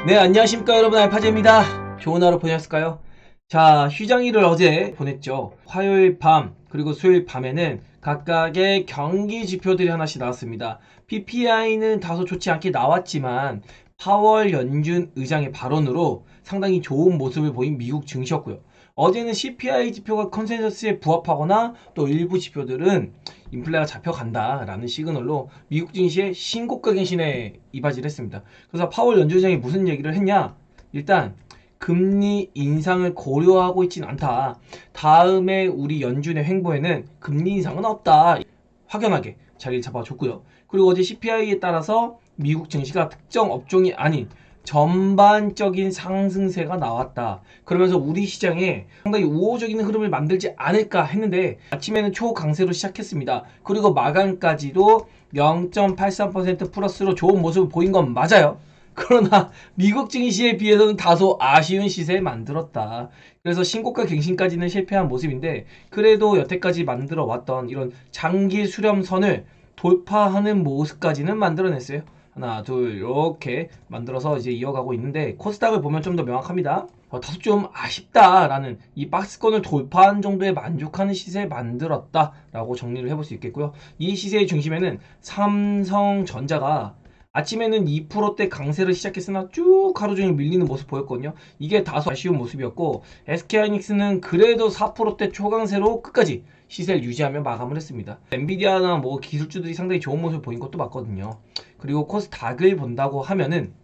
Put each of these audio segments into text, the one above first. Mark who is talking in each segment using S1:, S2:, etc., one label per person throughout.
S1: 네, 안녕하십니까 여러분, 알파제입니다. 좋은 하루 보내셨을까요? 자, 휴장일을 어제 보냈죠. 화요일 밤 그리고 수요일 밤에는 각각의 경기 지표들이 하나씩 나왔습니다. PPI는 다소 좋지 않게 나왔지만 파월 연준 의장의 발언으로 상당히 좋은 모습을 보인 미국 증시였고요. 어제는 CPI 지표가 컨센서스에 부합하거나 또 일부 지표들은 인플레가 잡혀간다 라는 시그널로 미국 증시의 신고가 갱신에 이바지를 했습니다. 그래서 파월 연준장이 무슨 얘기를 했냐? 일단 금리 인상을 고려하고 있진 않다. 다음에 우리 연준의 행보에는 금리 인상은 없다. 확연하게 자리를 잡아줬고요. 그리고 어제 CPI에 따라서 미국 증시가 특정 업종이 아닌 전반적인 상승세가 나왔다. 그러면서 우리 시장에 상당히 우호적인 흐름을 만들지 않을까 했는데 아침에는 초강세로 시작했습니다. 그리고 마감까지도 0.83% 플러스로 좋은 모습을 보인 건 맞아요. 그러나 미국 증시에 비해서는 다소 아쉬운 시세를 만들었다. 그래서 신고가 갱신까지는 실패한 모습인데 그래도 여태까지 만들어 왔던 이런 장기 수렴선을 돌파하는 모습까지는 만들어냈어요. 하나, 둘, 이렇게 만들어서 이제 이어가고 있는데 코스닥을 보면 좀 더 명확합니다. 다소 좀 아쉽다라는 이 박스권을 돌파한 정도에 만족하는 시세를 만들었다라고 정리를 해볼 수 있겠고요. 이 시세의 중심에는 삼성전자가 아침에는 2%대 강세를 시작했으나 쭉 하루 종일 밀리는 모습 보였거든요. 이게 다소 아쉬운 모습이었고 SK하이닉스는 그래도 4%대 초강세로 끝까지 시세를 유지하며 마감을 했습니다. 엔비디아나 뭐 기술주들이 상당히 좋은 모습을 보인 것도 맞거든요. 그리고 코스닥을 본다고 하면은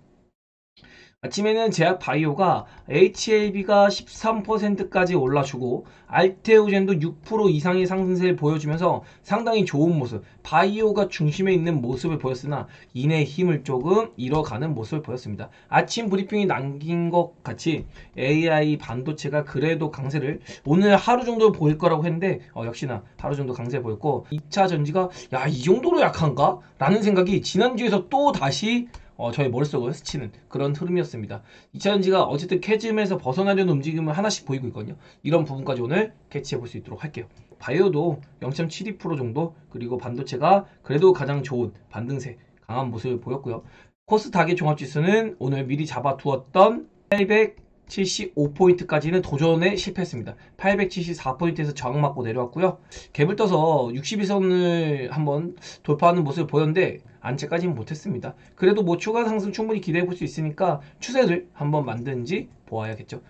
S1: 아침에는 제약바이오가 HLB가 13%까지 올라주고 알테오젠도 6% 이상의 상승세를 보여주면서 상당히 좋은 모습, 바이오가 중심에 있는 모습을 보였으나 이내 힘을 조금 잃어가는 모습을 보였습니다. 아침 브리핑이 남긴 것 같이 AI 반도체가 그래도 강세를 오늘 하루 정도 보일 거라고 했는데 역시나 하루 정도 강세 보였고 2차 전지가 야, 이 정도로 약한가? 라는 생각이 지난주에서 또 다시 저의 머릿속을 스치는 그런 흐름이었습니다. 2차전지가 어쨌든 캐즘에서 벗어나려는 움직임을 하나씩 보이고 있거든요. 이런 부분까지 오늘 캐치해 볼 수 있도록 할게요. 바이오도 0.72% 정도, 그리고 반도체가 그래도 가장 좋은 반등세 강한 모습을 보였고요. 코스닥의 종합지수는 오늘 미리 잡아두었던 875포인트까지는 도전에 실패했습니다. 874포인트에서 저항 맞고 내려왔고요. 갭을 떠서 62선을 한번 돌파하는 모습을 보였는데 안채까지는 못했습니다. 그래도 뭐 추가 상승 충분히 기대해 볼 수 있으니까 추세를 한번 만드는지 보아야겠죠.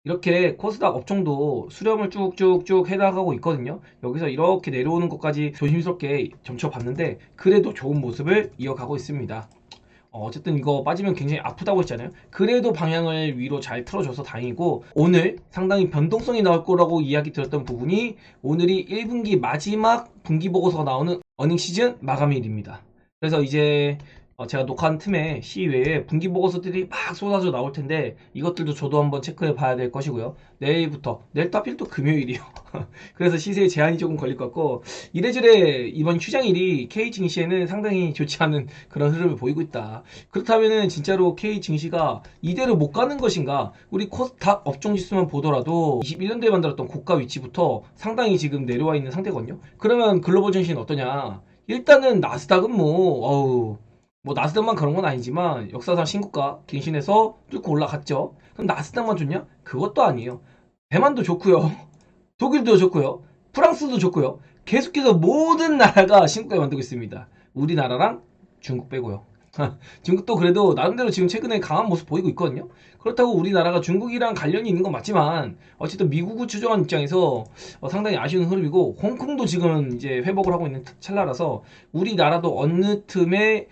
S1: 이렇게 코스닥 업종도 수렴을 쭉쭉쭉 해나가고 있거든요. 여기서 이렇게 내려오는 것까지 조심스럽게 점쳐봤는데 그래도 좋은 모습을 이어가고 있습니다. 어쨌든 이거 빠지면 굉장히 아프다고 했잖아요. 그래도 방향을 위로 잘 틀어줘서 다행이고 오늘 상당히 변동성이 나올 거라고 이야기 들었던 부분이 오늘이 1분기 마지막 분기 보고서가 나오는 어닝 시즌 마감일입니다. 그래서 이제 제가 녹화한 틈에 시외에 분기 보고서들이 막 쏟아져 나올 텐데 이것들도 저도 한번 체크해 봐야 될 것이고요. 내일부터 내일 또 하필 또 금요일이요. 그래서 시세에 제한이 조금 걸릴 것 같고 이래저래 이번 휴장일이 K 증시에는 상당히 좋지 않은 그런 흐름을 보이고 있다. 그렇다면은 진짜로 K 증시가 이대로 못 가는 것인가? 우리 코스닥 업종 지수만 보더라도 21년도에 만들었던 고가 위치부터 상당히 지금 내려와 있는 상태거든요. 그러면 글로벌 증시는 어떠냐? 일단은 나스닥은 뭐 나스닥만 그런 건 아니지만 역사상 신고가 갱신해서 뚫고 올라갔죠. 그럼 나스닥만 좋냐? 그것도 아니에요. 대만도 좋고요. 독일도 좋고요. 프랑스도 좋고요. 계속해서 모든 나라가 신고가 만들고 있습니다. 우리나라랑 중국 빼고요. 중국도 그래도 나름대로 지금 최근에 강한 모습 보이고 있거든요. 그렇다고 우리나라가 중국이랑 관련이 있는 건 맞지만 어쨌든 미국을 추종한 입장에서 상당히 아쉬운 흐름이고 홍콩도 지금 이제 회복을 하고 있는 찰나라서 우리나라도 어느 틈에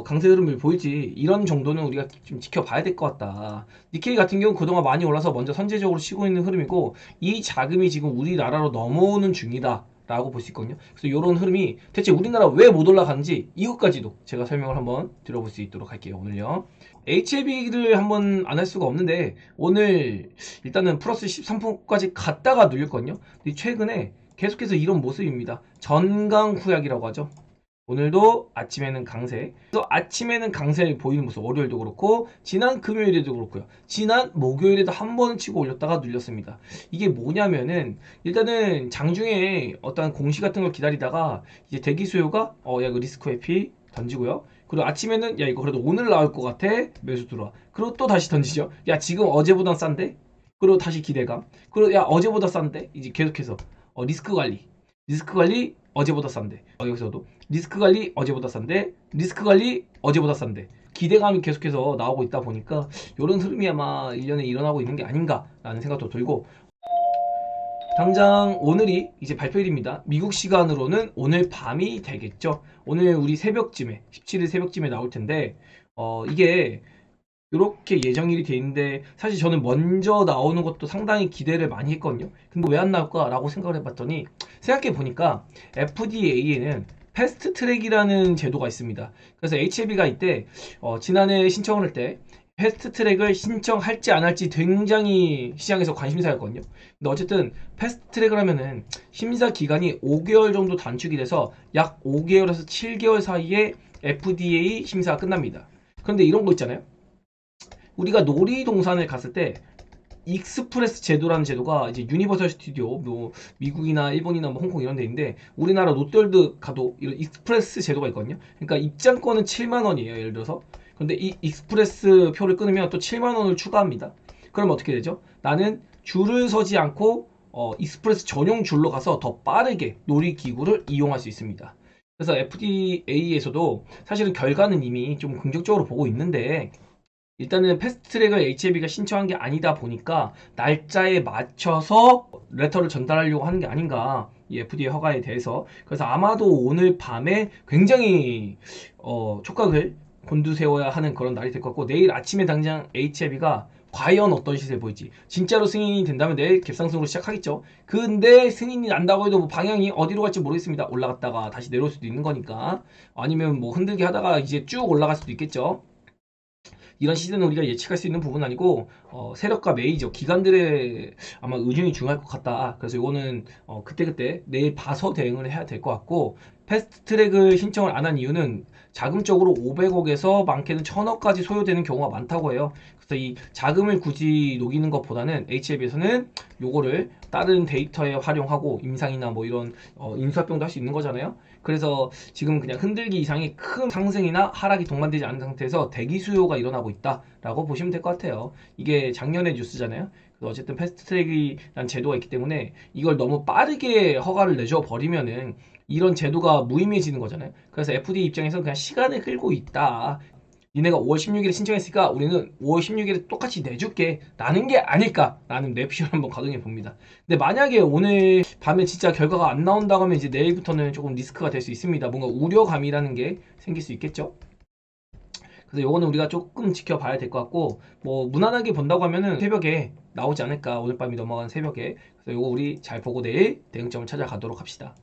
S1: 강세 흐름을 보일지 이런 정도는 우리가 좀 지켜봐야 될 것 같다. 니케이 같은 경우 그동안 많이 올라서 먼저 선제적으로 치고 있는 흐름이고 이 자금이 지금 우리나라로 넘어오는 중이다. 라고 볼 수 있거든요. 그래서 이런 흐름이 대체 우리나라 왜 못 올라가는지 이것까지도 제가 설명을 한번 드려볼 수 있도록 할게요. 오늘요. HLB를 한번 안 할 수가 없는데 오늘 일단은 플러스 13%까지 갔다가 눌렸거든요. 근데 최근에 계속해서 이런 모습입니다. 전강후약이라고 하죠. 오늘도 아침에는 강세. 그래서 아침에는 강세를 보이는 모습. 월요일도 그렇고 지난 금요일에도 그렇고요. 지난 목요일에도 한 번 치고 올렸다가 눌렸습니다. 이게 뭐냐면은 일단은 장중에 어떤 공시 같은 걸 기다리다가 이제 대기 수요가 야, 그 리스크 회피 던지고요. 그리고 아침에는 야 이거 그래도 오늘 나올 것 같아 매수 들어와. 그리고 또 다시 던지죠. 야 지금 어제보단 싼데? 그리고 다시 기대감. 그리고 야 어제보다 싼데? 이제 계속해서 리스크 관리. 리스크 관리 어제보다 싼데. 여기서도 리스크 관리 어제보다 싼데. 리스크 관리 어제보다 싼데. 기대감이 계속해서 나오고 있다 보니까 이런 흐름이 아마 1년에 일어나고 있는 게 아닌가라는 생각도 들고, 당장 오늘이 이제 발표일입니다. 미국 시간으로는 오늘 밤이 되겠죠. 오늘 우리 새벽쯤에 17일 새벽쯤에 나올 텐데 이게 이렇게 예정일이 돼 있는데 사실 저는 먼저 나오는 것도 상당히 기대를 많이 했거든요. 근데 왜 안 나올까라고 생각을 해봤더니 생각해 보니까 FDA에는 패스트 트랙이라는 제도가 있습니다. 그래서 HLB가 이때 지난해 신청을 할 때 패스트 트랙을 신청할지 안 할지 굉장히 시장에서 관심사였거든요. 근데 어쨌든 패스트 트랙을 하면은 심사 기간이 5개월 정도 단축이 돼서 약 5개월에서 7개월 사이에 FDA 심사가 끝납니다. 그런데 이런 거 있잖아요. 우리가 놀이동산을 갔을 때 익스프레스 제도라는 제도가 이제 유니버설 스튜디오, 뭐 미국이나 일본이나 뭐 홍콩 이런 데 있는데 우리나라 롯데월드 가도 이런 익스프레스 제도가 있거든요. 그러니까 입장권은 7만 원이에요. 예를 들어서. 근데 이 익스프레스 표를 끊으면 또 7만 원을 추가합니다. 그럼 어떻게 되죠? 나는 줄을 서지 않고 익스프레스 전용 줄로 가서 더 빠르게 놀이기구를 이용할 수 있습니다. 그래서 FDA에서도 사실은 결과는 이미 좀 긍정적으로 보고 있는데, 일단은 패스트트랙을 HLB가 신청한 게 아니다 보니까 날짜에 맞춰서 레터를 전달하려고 하는 게 아닌가, 이 FDA 허가에 대해서. 그래서 아마도 오늘 밤에 굉장히 촉각을 곤두세워야 하는 그런 날이 될 것 같고, 내일 아침에 당장 HLB가 과연 어떤 시세를 보일지, 진짜로 승인이 된다면 내일 갭상승으로 시작하겠죠. 근데 승인이 난다고 해도 뭐 방향이 어디로 갈지 모르겠습니다. 올라갔다가 다시 내려올 수도 있는 거니까. 아니면 뭐 흔들기 하다가 이제 쭉 올라갈 수도 있겠죠. 이런 시세는 우리가 예측할 수 있는 부분은 아니고, 세력과 메이저 기관들의 아마 의중이 중요할 것 같다. 그래서 이거는 그때그때 내일 봐서 대응을 해야 될 것 같고, 패스트트랙을 신청을 안 한 이유는 자금적으로 500억에서 많게는 1000억까지 소요되는 경우가 많다고 해요. 그래서 이 자금을 굳이 녹이는 것보다는 HLB에서는 요거를 다른 데이터에 활용하고 임상이나 뭐 이런 인수합병도 할 수 있는 거잖아요. 그래서 지금 그냥 흔들기 이상의 큰 상승이나 하락이 동반되지 않은 상태에서 대기 수요가 일어나고 있다라고 보시면 될 것 같아요. 이게 작년의 뉴스잖아요. 어쨌든 패스트트랙이라는 제도가 있기 때문에 이걸 너무 빠르게 허가를 내줘 버리면은 이런 제도가 무의미해지는 거잖아요. 그래서 FDA 입장에서 그냥 시간을 끌고 있다. 니네가 5월 16일에 신청했으니까 우리는 5월 16일에 똑같이 내줄게 라는 게 아닐까 라는 뇌피셜을 한번 가동해 봅니다. 근데 만약에 오늘 밤에 진짜 결과가 안 나온다고 하면 이제 내일부터는 조금 리스크가 될 수 있습니다. 뭔가 우려감이라는 게 생길 수 있겠죠. 그래서 요거는 우리가 조금 지켜봐야 될 것 같고, 뭐 무난하게 본다고 하면은 새벽에 나오지 않을까, 오늘 밤이 넘어간 새벽에. 그래서 요거 우리 잘 보고 내일 대응점을 찾아가도록 합시다.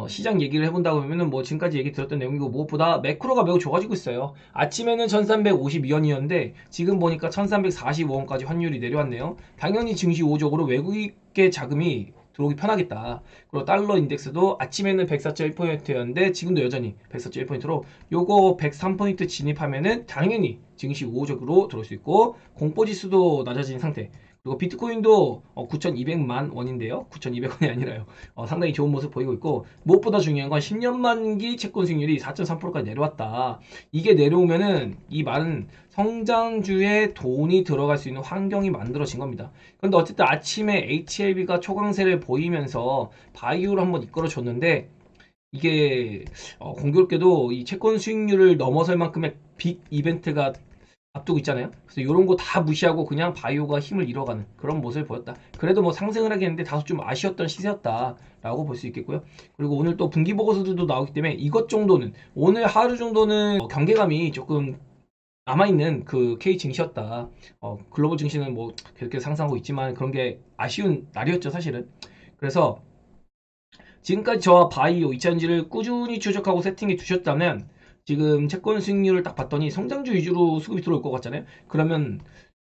S1: 시장 얘기를 해본다고 하면은 뭐 지금까지 얘기 들었던 내용이고, 무엇보다 매크로가 매우 좋아지고 있어요. 아침에는 1352원이었는데 지금 보니까 1345원까지 환율이 내려왔네요. 당연히 증시 우호적으로 외국계 자금이 들어오기 편하겠다. 그리고 달러 인덱스도 아침에는 104.1%였는데 지금도 여전히 104.1%로 요거 103포인트 진입하면은 당연히 증시 우호적으로 들어올 수 있고, 공포지수도 낮아진 상태. 그리고 비트코인도 9,200만 원인데요. 9,200원이 아니라요. 상당히 좋은 모습 보이고 있고, 무엇보다 중요한 건 10년 만기 채권 수익률이 4.3%까지 내려왔다. 이게 내려오면은 이 말은 성장주에 돈이 들어갈 수 있는 환경이 만들어진 겁니다. 그런데 어쨌든 아침에 HLB가 초강세를 보이면서 바이오를 한번 이끌어줬는데, 이게 공교롭게도 이 채권 수익률을 넘어설 만큼의 빅 이벤트가 앞두고 있잖아요. 그래서 이런 거 다 무시하고 그냥 바이오가 힘을 잃어가는 그런 모습을 보였다. 그래도 뭐 상승을 하겠는데 다소 좀 아쉬웠던 시세였다라고 볼 수 있겠고요. 그리고 오늘 또 분기 보고서들도 나오기 때문에 이것 정도는, 오늘 하루 정도는 경계감이 조금 남아있는 그 K 증시였다. 글로벌 증시는 뭐 계속해서 상승하고 있지만 그런 게 아쉬운 날이었죠, 사실은. 그래서 지금까지 저와 바이오, 이차전지를 꾸준히 추적하고 세팅해 두셨다면 지금 채권 수익률을 딱 봤더니 성장주 위주로 수급이 들어올 것 같잖아요. 그러면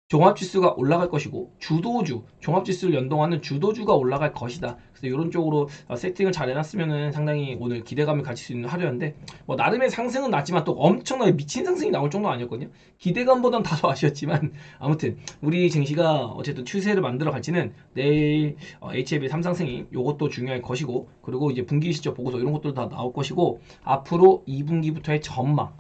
S1: 종합지수가 올라갈 것이고, 주도주, 종합지수를 연동하는 주도주가 올라갈 것이다. 그래서 이런 쪽으로 세팅을 잘 해놨으면 상당히 오늘 기대감을 가질 수 있는 하루였는데, 뭐 나름의 상승은 났지만 또 엄청나게 미친 상승이 나올 정도는 아니었거든요. 기대감보단 다소 아쉬웠지만 아무튼 우리 증시가 어쨌든 추세를 만들어 갈지는 내일 HLB 3상승이 요것도 중요할 것이고, 그리고 이제 분기 실적 보고서 이런 것들도 다 나올 것이고, 앞으로 2분기부터의 전망,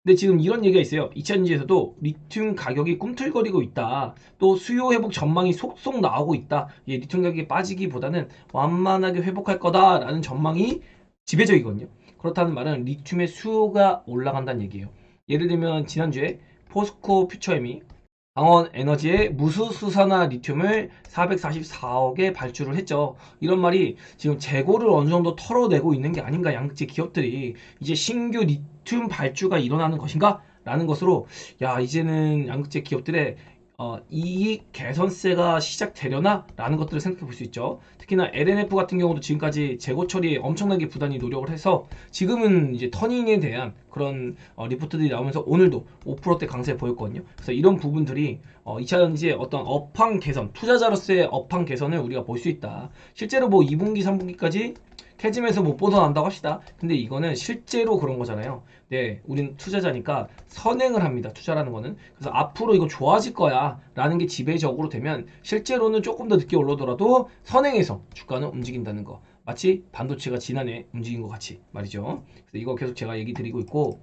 S1: 근데 지금 이런 얘기가 있어요. 2차전지에서도 리튬 가격이 꿈틀거리고 있다. 또 수요 회복 전망이 속속 나오고 있다. 리튬 가격이 빠지기보다는 완만하게 회복할 거다라는 전망이 지배적이거든요. 그렇다는 말은 리튬의 수요가 올라간다는 얘기예요. 예를 들면 지난주에 포스코 퓨처엠이 강원 에너지의 무수수산화 리튬을 444억에 발주를 했죠. 이런 말이 지금 재고를 어느 정도 털어내고 있는 게 아닌가, 양극재 기업들이 이제 신규 리튬 발주가 일어나는 것인가? 라는 것으로, 야, 이제는 양극재 기업들의 이익 개선세가 시작되려나? 라는 것들을 생각해 볼 수 있죠. 특히나 LNF 같은 경우도 지금까지 재고 처리에 엄청나게 부단히 노력을 해서 지금은 이제 터닝에 대한 그런 리포트들이 나오면서 오늘도 5%대 강세 보였거든요. 그래서 이런 부분들이 2차전지의 어떤 업황 개선, 투자자로서의 업황 개선을 우리가 볼 수 있다. 실제로 뭐 2분기, 3분기까지 캐즘에서 못 벗어난다고 합시다. 근데 이거는 실제로 그런 거잖아요. 네, 우린 투자자니까 선행을 합니다. 투자라는 거는. 그래서 앞으로 이거 좋아질 거야 라는 게 지배적으로 되면 실제로는 조금 더 늦게 올라오더라도 선행해서 주가는 움직인다는 거. 마치 반도체가 지난해 움직인 것 같이 말이죠. 그래서 이거 계속 제가 얘기 드리고 있고,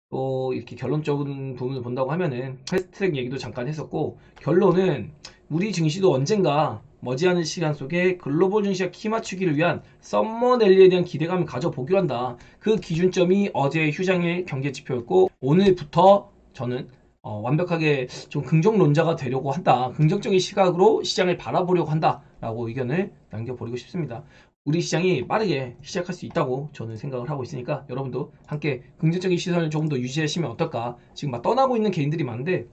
S1: 또 이렇게 결론적인 부분을 본다고 하면은 패스트트랙 얘기도 잠깐 했었고, 결론은 우리 증시도 언젠가 머지않은 시간 속에 글로벌 증시와 키 맞추기를 위한 썸머 랠리에 대한 기대감을 가져보기로 한다. 그 기준점이 어제 휴장일 경제 지표였고, 오늘부터 저는 완벽하게 좀 긍정론자가 되려고 한다. 긍정적인 시각으로 시장을 바라보려고 한다. 라고 의견을 남겨버리고 싶습니다. 우리 시장이 빠르게 시작할 수 있다고 저는 생각을 하고 있으니까 여러분도 함께 긍정적인 시선을 조금 더 유지하시면 어떨까. 지금 막 떠나고 있는 개인들이 많은데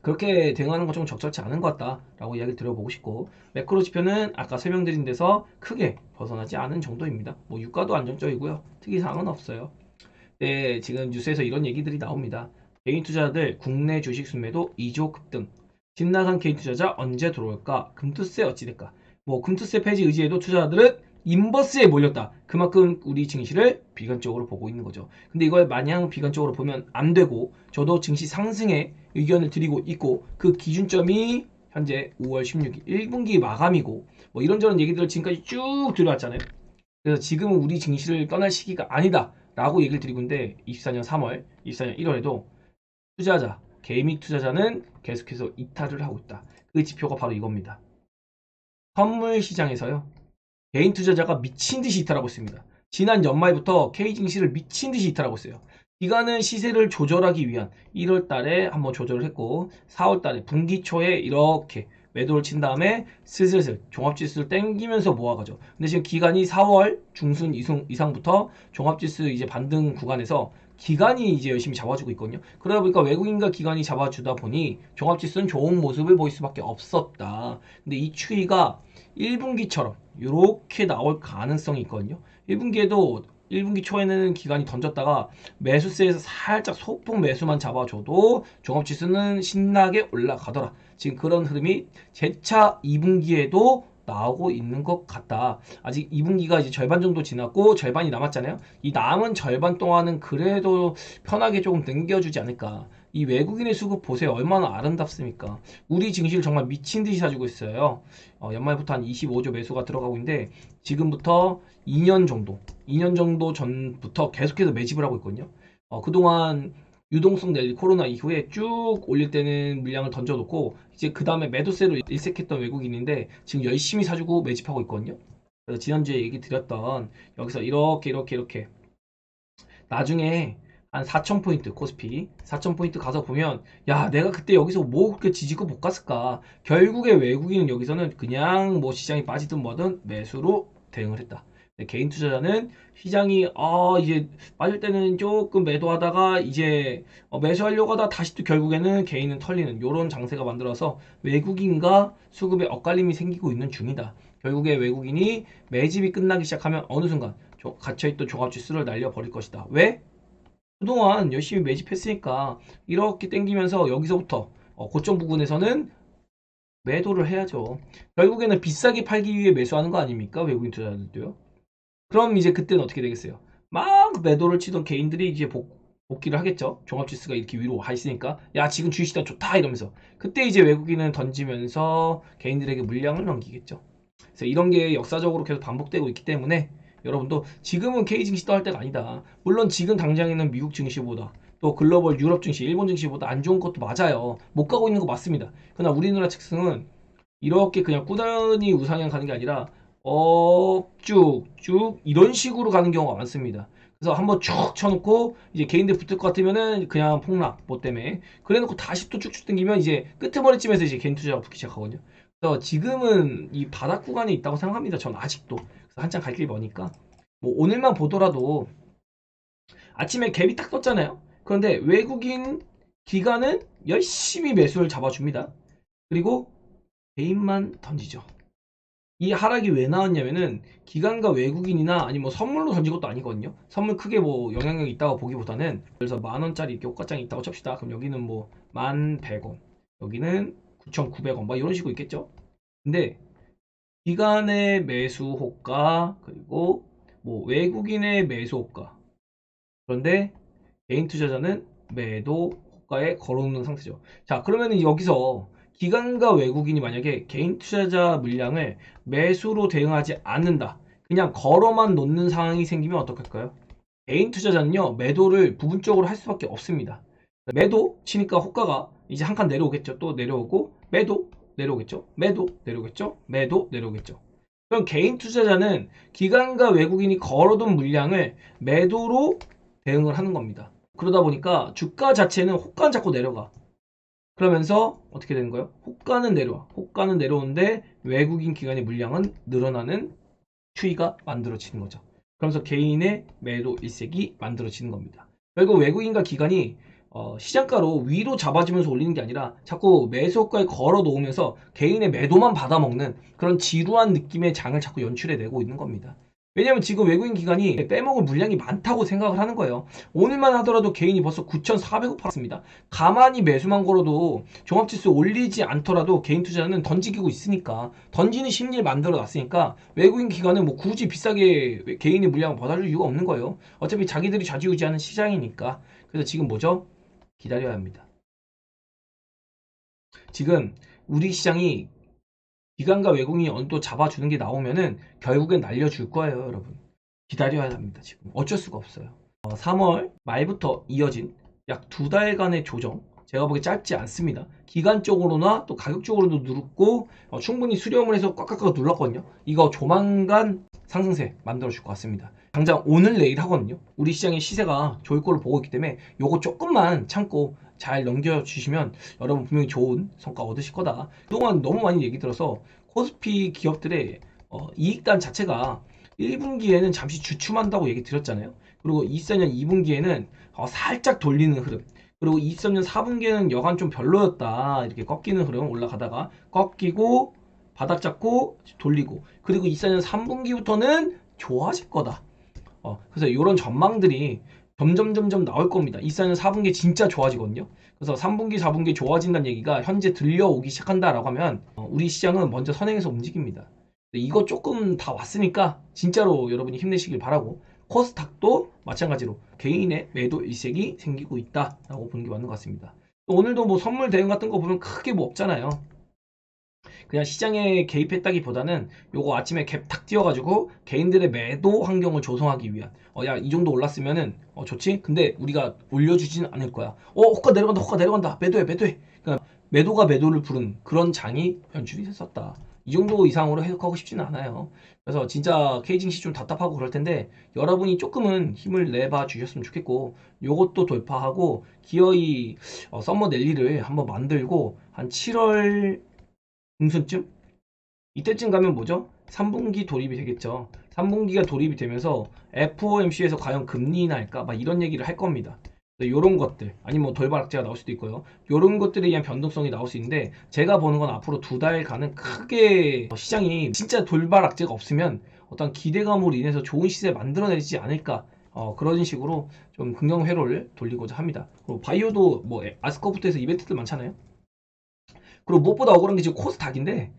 S1: 그렇게 대응하는 건 좀 적절치 않은 것 같다라고 이야기를 드려보고 싶고, 매크로 지표는 아까 설명드린 데서 크게 벗어나지 않은 정도입니다. 뭐 유가도 안정적이고요. 특이사항은 없어요. 네, 지금 뉴스에서 이런 얘기들이 나옵니다. 개인 투자자들 국내 주식 순매도 2조 급등. 집 나간 개인 투자자 언제 들어올까? 금투세 어찌 될까? 뭐 금투세 폐지 의지에도 투자자들은 인버스에 몰렸다. 그만큼 우리 증시를 비관적으로 보고 있는 거죠. 근데 이걸 마냥 비관적으로 보면 안 되고, 저도 증시 상승에 의견을 드리고 있고, 그 기준점이 현재 5월 16일 1분기 마감이고, 뭐 이런저런 얘기들을 지금까지 쭉 들어왔잖아요. 그래서 지금은 우리 증시를 떠날 시기가 아니다 라고 얘기를 드리고 있는데, 24년 3월, 24년 1월에도 투자자, 개미 투자자는 계속해서 이탈을 하고 있다. 그 지표가 바로 이겁니다. 선물 시장에서요, 개인 투자자가 미친 듯이 이탈하고 있습니다. 지난 연말부터 K 증시를 미친 듯이 이탈하고 있어요. 기관은 시세를 조절하기 위한 1월 달에 한번 조절을 했고, 4월 달에 분기 초에 이렇게 매도를 친 다음에 슬슬슬 종합지수를 땡기면서 모아가죠. 근데 지금 기간이 4월 중순 이상부터 종합지수 이제 반등 구간에서 기관이 이제 열심히 잡아주고 있거든요. 그러다 보니까 외국인과 기관이 잡아주다 보니 종합지수는 좋은 모습을 보일 수밖에 없었다. 근데 이 추이가 1분기처럼 이렇게 나올 가능성이 있거든요. 1분기에도 1분기 초에는 기관이 던졌다가 매수세에서 살짝 소폭 매수만 잡아줘도 종합지수는 신나게 올라가더라. 지금 그런 흐름이 재차 2분기에도 나오고 있는 것 같다. 아직 2분기가 이제 절반 정도 지났고 절반이 남았잖아요. 이 남은 절반 동안은 그래도 편하게 조금 당겨주지 않을까. 이 외국인의 수급 보세요. 얼마나 아름답습니까? 우리 증시를 정말 미친 듯이 사주고 있어요. 연말부터 한 25조 매수가 들어가고 있는데 지금부터 2년 정도 전부터 계속해서 매집을 하고 있거든요. 그동안 유동성 랠리 코로나 이후에 쭉 올릴 때는 물량을 던져놓고 이제 그 다음에 매도세로 일색했던 외국인인데 지금 열심히 사주고 매집하고 있거든요. 그래서 지난주에 얘기 드렸던 여기서 이렇게 나중에 한 4,000포인트 코스피 4,000포인트 가서 보면, 야, 내가 그때 여기서 뭐 그렇게 지지고 못 갔을까. 결국에 외국인은 여기서는 그냥 뭐 시장이 빠지든 뭐든 매수로 대응을 했다. 개인 투자자는 시장이 이제 빠질 때는 조금 매도하다가 이제 매수하려고 하다 다시 또 결국에는 개인은 털리는 요런 장세가 만들어서 외국인과 수급에 엇갈림이 생기고 있는 중이다. 결국에 외국인이 매집이 끝나기 시작하면 어느 순간 갇혀있던 종합지수를 날려버릴 것이다. 왜? 그동안 열심히 매집했으니까 이렇게 땡기면서 여기서부터 고점 부근에서는 매도를 해야죠. 결국에는 비싸게 팔기 위해 매수하는 거 아닙니까? 외국인 투자자들도요. 그럼 이제 그때는 어떻게 되겠어요? 막 매도를 치던 개인들이 이제 복귀를 하겠죠. 종합지수가 이렇게 위로 가 있으니까 야, 지금 주식시장 좋다 이러면서 그때 이제 외국인은 던지면서 개인들에게 물량을 넘기겠죠. 그래서 이런 게 역사적으로 계속 반복되고 있기 때문에 여러분도 지금은 K 증시 떠날 때가 아니다. 물론 지금 당장에는 미국 증시보다 또 글로벌 유럽 증시, 일본 증시보다 안 좋은 것도 맞아요. 못 가고 있는 거 맞습니다. 그러나 우리나라 측승은 이렇게 그냥 꾸준히 우상향 가는 게 아니라 쭉쭉 이런 식으로 가는 경우가 많습니다. 그래서 한번 쭉 쳐놓고 이제 개인들 붙을 것 같으면은 그냥 폭락 뭐 때문에 그래놓고 다시 또 쭉쭉 당기면 이제 끄트머리쯤에서 이제 개인 투자가 붙기 시작하거든요. 그래서 지금은 이 바닥 구간에 있다고 생각합니다. 전 아직도. 그래서 한참 갈 길이 머니까 뭐 오늘만 보더라도 아침에 갭이 딱 떴잖아요. 그런데 외국인 기관은 열심히 매수를 잡아줍니다. 그리고 개인만 던지죠. 이 하락이 왜 나왔냐면은 기관과 외국인이나 아니면 뭐 선물로 던진 것도 아니거든요. 선물 크게 뭐 영향력이 있다고 보기보다는 그래서 10,000원짜리 이렇게 호가장이 있다고 칩시다. 그럼 여기는 뭐 1,100원, 여기는 9,900원 막 이런 식으로 있겠죠. 근데 기관의 매수 호가 그리고 뭐 외국인의 매수 호가 그런데 개인 투자자는 매도 호가에 걸어놓는 상태죠. 자, 그러면은 여기서 기관과 외국인이 만약에 개인 투자자 물량을 매수로 대응하지 않는다. 그냥 걸어만 놓는 상황이 생기면 어떡할까요? 개인 투자자는요, 매도를 부분적으로 할 수밖에 없습니다. 매도 치니까 호가가 이제 한 칸 내려오겠죠. 또 내려오고, 매도 내려오겠죠. 매도 내려오겠죠. 매도 내려오겠죠. 그럼 개인 투자자는 기관과 외국인이 걸어둔 물량을 매도로 대응을 하는 겁니다. 그러다 보니까 주가 자체는 호가는 자꾸 내려가. 그러면서 어떻게 되는 거예요? 호가는 내려와. 호가는 내려오는데 외국인 기관의 물량은 늘어나는 추이가 만들어지는 거죠. 그러면서 개인의 매도 일색이 만들어지는 겁니다. 결국 외국인과 기관이 시장가로 위로 잡아주면서 올리는 게 아니라 자꾸 매수 효과에 걸어 놓으면서 개인의 매도만 받아먹는 그런 지루한 느낌의 장을 자꾸 연출해내고 있는 겁니다. 왜냐면 지금 외국인 기관이 빼먹을 물량이 많다고 생각을 하는 거예요. 오늘만 하더라도 개인이 벌써 9,400억 팔았습니다. 가만히 매수만 걸어도 종합지수 올리지 않더라도 개인 투자는 던지기고 있으니까 던지는 심리를 만들어 놨으니까 외국인 기관은 뭐 굳이 비싸게 개인의 물량을 받아줄 이유가 없는 거예요. 어차피 자기들이 좌지우지하는 시장이니까. 그래서 지금 뭐죠? 기다려야 합니다. 지금 우리 시장이 기관과 외국인이 어느 또 잡아주는 게 나오면은 결국엔 날려줄 거예요, 여러분. 기다려야 합니다, 지금. 어쩔 수가 없어요. 3월 말부터 이어진 약 2달간의 조정. 제가 보기에 짧지 않습니다. 기간적으로나 또 가격적으로도 누르고 충분히 수렴을 해서 꽉꽉꽉 눌렀거든요. 이거 조만간 상승세 만들어줄 것 같습니다. 당장 오늘 내일 하거든요. 우리 시장의 시세가 좋을 걸로 보고 있기 때문에 요거 조금만 참고 잘 넘겨주시면 여러분 분명히 좋은 성과 얻으실 거다. 그동안 너무 많이 얘기 들어서 코스피 기업들의 이익단 자체가 1분기에는 잠시 주춤한다고 얘기 드렸잖아요. 그리고 24년 2분기에는 살짝 돌리는 흐름. 그리고 23년 4분기에는 여간 좀 별로였다. 이렇게 꺾이는 흐름 올라가다가 꺾이고 바닥 잡고 돌리고 그리고 24년 3분기부터는 좋아질 거다. 그래서 이런 전망들이 점점 나올 겁니다. 24년 4분기 진짜 좋아지거든요. 그래서 3분기, 4분기 좋아진다는 얘기가 현재 들려오기 시작한다라고 하면 우리 시장은 먼저 선행해서 움직입니다. 이거 조금 다 왔으니까 진짜로 여러분이 힘내시길 바라고 코스닥도 마찬가지로 개인의 매도 일색이 생기고 있다라고 보는 게 맞는 것 같습니다. 오늘도 뭐 선물 대응 같은 거 보면 크게 뭐 없잖아요. 그냥 시장에 개입했다기보다는 요거 아침에 갭 탁 띄워가지고 개인들의 매도 환경을 조성하기 위한 야 이 정도 올랐으면은 좋지? 근데 우리가 올려주지는 않을 거야. 호가 내려간다 호가 내려간다 매도해. 그러니까 매도가 매도를 부른 그런 장이 연출이 됐었다. 이 정도 이상으로 해석하고 싶지는 않아요. 그래서 진짜 케이징시 좀 답답하고 그럴 텐데 여러분이 조금은 힘을 내봐 주셨으면 좋겠고 요것도 돌파하고 기어이 썸머 랠리를 한번 만들고 한 7월 중순쯤? 이때쯤 가면 뭐죠? 3분기 돌입이 되겠죠. 3분기가 돌입이 되면서 FOMC에서 과연 금리 인하할까? 막 이런 얘기를 할 겁니다. 요런 것들, 아니면 뭐 돌발악재가 나올 수도 있고요. 요런 것들에 의한 변동성이 나올 수 있는데, 제가 보는 건 앞으로 2달간은 크게 시장이 진짜 돌발악재가 없으면 어떤 기대감으로 인해서 좋은 시세 만들어내지 않을까. 그런 식으로 좀 긍정 회로를 돌리고자 합니다. 그리고 바이오도 뭐 아스커부터 해서 이벤트들 많잖아요. 그리고 무엇보다 억울한 게 지금 코스닥인데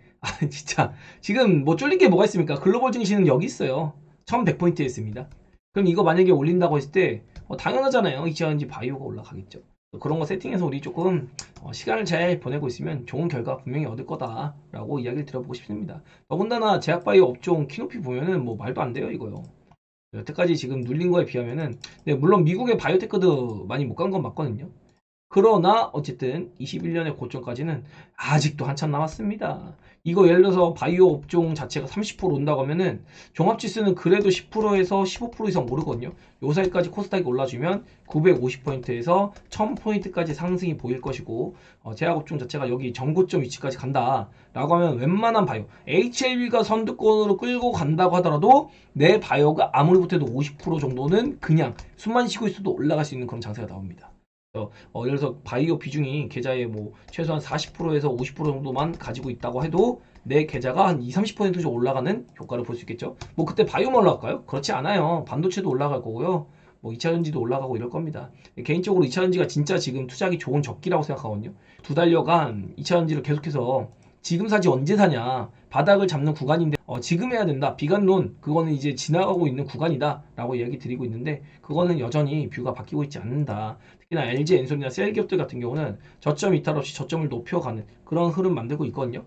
S1: 진짜 지금 뭐 쫄린 게 뭐가 있습니까? 글로벌 증시는 여기 있어요. 1100포인트에 있습니다. 그럼 이거 만약에 올린다고 했을 때 당연하잖아요. 이차전지 바이오가 올라가겠죠. 그런 거 세팅해서 우리 조금 시간을 잘 보내고 있으면 좋은 결과 분명히 얻을 거다라고 이야기를 들어보고 싶습니다. 더군다나 제약바이오 업종 키높이 보면은 뭐 말도 안 돼요 이거요. 여태까지 지금 눌린 거에 비하면은, 네, 물론 미국의 바이오테크도 많이 못 간 건 맞거든요. 그러나 어쨌든 21년의 고점까지는 아직도 한참 남았습니다. 이거 예를 들어서 바이오 업종 자체가 30% 온다고 하면은 종합지수는 그래도 10%에서 15% 이상 오르거든요. 요 사이까지 코스닥이 올라주면 950포인트에서 1000포인트까지 상승이 보일 것이고, 제약업종 자체가 여기 전고점 위치까지 간다 라고 하면 웬만한 바이오 HLB가 선두권으로 끌고 간다고 하더라도 내 바이오가 아무리 못해도 50% 정도는 그냥 숨만 쉬고 있어도 올라갈 수 있는 그런 장세가 나옵니다. 예를 들어서 바이오 비중이 계좌에 뭐 최소한 40%에서 50% 정도만 가지고 있다고 해도 내 계좌가 한 20, 30% 정도 올라가는 효과를 볼 수 있겠죠. 뭐 그때 바이오만 올라갈까요? 그렇지 않아요. 반도체도 올라갈 거고요. 뭐 2차전지도 올라가고 이럴 겁니다. 개인적으로 2차전지가 진짜 지금 투자하기 좋은 적기라고 생각하거든요. 2달여간 2차전지를 계속해서 지금 사지 언제 사냐, 바닥을 잡는 구간인데 지금 해야 된다, 비관론, 그거는 이제 지나가고 있는 구간이다 라고 이야기 드리고 있는데, 그거는 여전히 뷰가 바뀌고 있지 않는다. 특히나 LG, 엔솔이나 셀 기업들 같은 경우는 저점 이탈 없이 저점을 높여가는 그런 흐름 만들고 있거든요.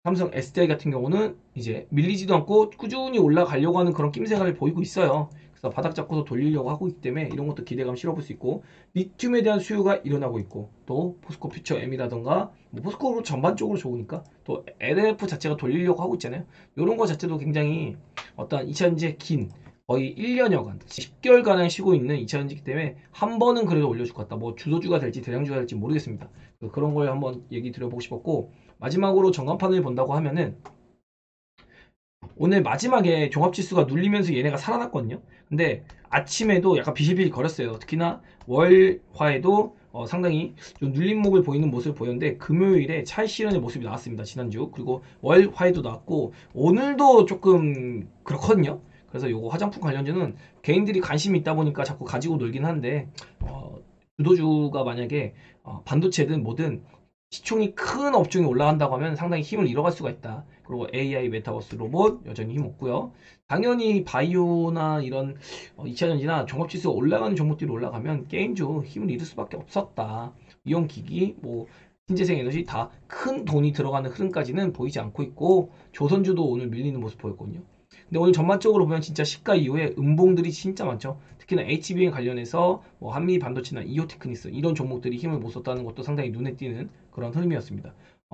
S1: 삼성 SDI 같은 경우는 이제 밀리지도 않고 꾸준히 올라가려고 하는 그런 낌새를 보이고 있어요. 그래서 바닥 잡고서 돌리려고 하고 있기 때문에 이런 것도 기대감 실어볼 수 있고, 리튬에 대한 수요가 일어나고 있고, 또 포스코 퓨처 M이라던가 뭐 포스코 전반적으로 좋으니까 또 LF 자체가 돌리려고 하고 있잖아요. 이런 거 자체도 굉장히 어떤 2차전지의 긴 거의 1년여간 10개월가량 쉬고 있는 2차전지이기 때문에 한 번은 그래도 올려줄 것 같다. 뭐 주도주가 될지 대량주가 될지 모르겠습니다. 그런 걸 한번 얘기 드려보고 싶었고, 마지막으로 전광판을 본다고 하면은 오늘 마지막에 종합지수가 눌리면서 얘네가 살아났거든요. 근데 아침에도 약간 비실비실 거렸어요. 특히나 월화에도 상당히 좀 눌림목을 보이는 모습을 보였는데, 금요일에 차익 실현의 모습이 나왔습니다. 지난주. 그리고 월화에도 나왔고 오늘도 조금 그렇거든요. 그래서 요거 화장품 관련주는 개인들이 관심이 있다 보니까 자꾸 가지고 놀긴 한데, 주도주가 만약에 반도체든 뭐든 시총이 큰 업종이 올라간다고 하면 상당히 힘을 잃어갈 수가 있다. 그리고 AI, 메타버스, 로봇 여전히 힘 없고요. 당연히 바이오나 이런 2차전지나 종합지수가 올라가는 종목들이 올라가면 게임주 힘을 잃을 수밖에 없었다. 이용기기, 뭐 신재생 에너지 다 큰 돈이 들어가는 흐름까지는 보이지 않고 있고, 조선주도 오늘 밀리는 모습 보였거든요. 근데 오늘 전반적으로 보면 진짜 시가 이후에 음봉들이 진짜 많죠. 특히나 HBM 관련해서 뭐 한미 반도체나 이오테크니스 이런 종목들이 힘을 못 썼다는 것도 상당히 눈에 띄는 그런 흐름이었습니다.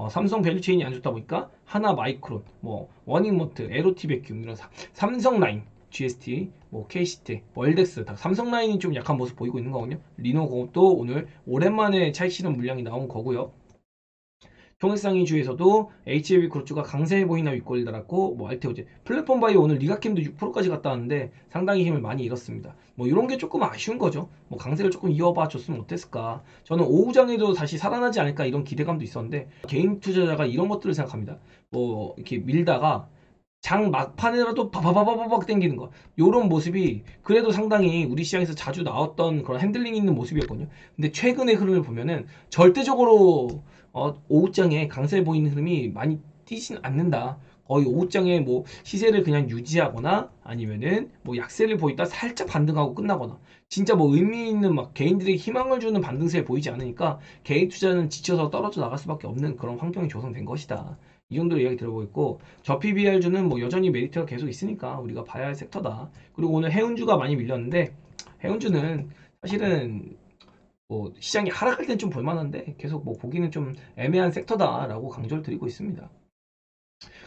S1: 삼성 밸류체인이 안 좋다 보니까 하나 마이크론, 뭐 워닝모트, 에로티 베큐 이런 삼성라인, GST, 뭐 KCT, 월덱스 다 삼성라인이 좀 약한 모습 보이고 있는 거거든요. 리노공업도 오늘 오랜만에 차익 실현 물량이 나온 거고요. 통일상위 주에서도 HLB 그룹주가 강세해 보이나 윗골 달았고, 뭐 알테오제, 플랫폼 바이오 오늘 리가캠도 6%까지 갔다 왔는데 상당히 힘을 많이 잃었습니다. 뭐 이런 게 조금 아쉬운 거죠. 뭐 강세를 조금 이어봐 줬으면 어땠을까. 저는 오후장에도 다시 살아나지 않을까 이런 기대감도 있었는데, 개인 투자자가 이런 것들을 생각합니다. 뭐 이렇게 밀다가 장 막판이라도 바바바바박 땡기는 거, 요런 모습이 그래도 상당히 우리 시장에서 자주 나왔던 그런 핸들링 있는 모습이었거든요. 근데 최근의 흐름을 보면은 절대적으로 오후장에 강세 보이는 흐름이 많이 띄진 않는다. 거의 오후장에 뭐 시세를 그냥 유지하거나 아니면은 뭐 약세를 보이다 살짝 반등하고 끝나거나, 진짜 뭐 의미 있는 막 개인들에게 희망을 주는 반등세를 보이지 않으니까 개인 투자는 지쳐서 떨어져 나갈 수밖에 없는 그런 환경이 조성된 것이다. 이 정도로 이야기 들어보고 있고, 저 PBR주는 뭐 여전히 메리트가 계속 있으니까 우리가 봐야 할 섹터다. 그리고 오늘 해운주가 많이 밀렸는데, 해운주는 사실은 뭐 시장이 하락할 땐 좀 볼만한데 계속 뭐 보기는 좀 애매한 섹터다라고 강조를 드리고 있습니다.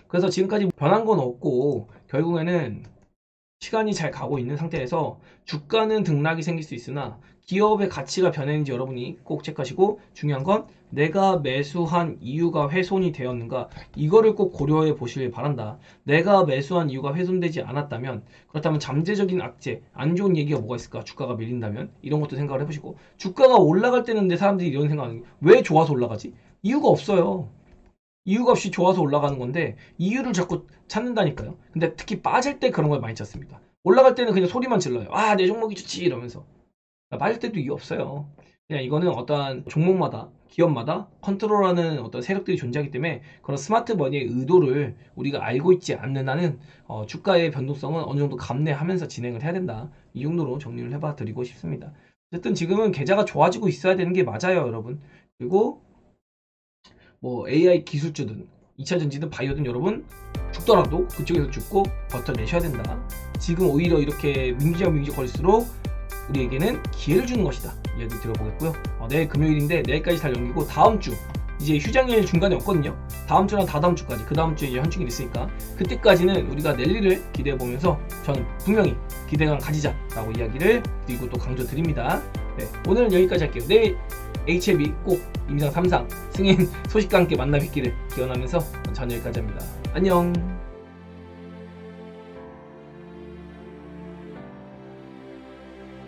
S1: 그래서 지금까지 변한 건 없고, 결국에는 시간이 잘 가고 있는 상태에서 주가는 등락이 생길 수 있으나 기업의 가치가 변했는지 여러분이 꼭 체크하시고, 중요한 건 내가 매수한 이유가 훼손이 되었는가, 이거를 꼭 고려해 보시길 바란다. 내가 매수한 이유가 훼손되지 않았다면, 그렇다면 잠재적인 악재, 안 좋은 얘기가 뭐가 있을까? 주가가 밀린다면 이런 것도 생각을 해보시고, 주가가 올라갈 때는 내 사람들이 이런 생각하는 게, 왜 좋아서 올라가지? 이유가 없어요. 이유가 없이 좋아서 올라가는 건데 이유를 자꾸 찾는다니까요. 근데 특히 빠질 때 그런 걸 많이 찾습니다. 올라갈 때는 그냥 소리만 질러요. 아, 내 종목이 좋지 이러면서. 빠질 때도 이유 없어요. 그냥 이거는 어떠한 종목마다, 기업마다 컨트롤하는 어떤 세력들이 존재하기 때문에, 그런 스마트 머니의 의도를 우리가 알고 있지 않는 한은 주가의 변동성은 어느 정도 감내하면서 진행을 해야 된다. 이 정도로 정리를 해봐 드리고 싶습니다. 어쨌든 지금은 계좌가 좋아지고 있어야 되는 게 맞아요, 여러분. 그리고 뭐 AI 기술주든 2차전지든 바이오든 여러분 죽더라도 그쪽에서 죽고 버텨내셔야 된다. 지금 오히려 이렇게 민기적 거릴수록 우리에게는 기회를 주는 것이다. 이야기 들어보겠고요. 내일 금요일인데 내일까지 잘 넘기고 다음 주 이제 휴장일 중간에 없거든요. 다음 주랑 다다음 주까지, 그 다음 주에 이제 현충일 있으니까 그때까지는 우리가 랠리를 기대해 보면서 저는 분명히 기대감 가지자라고 이야기를 드리고 또 강조 드립니다. 네, 오늘은 여기까지 할게요. 내일 HLB 꼭 2상 3상 승인 소식과 함께 만나 뵙기를 기원하면서 저는 여기까지 합니다. 안녕.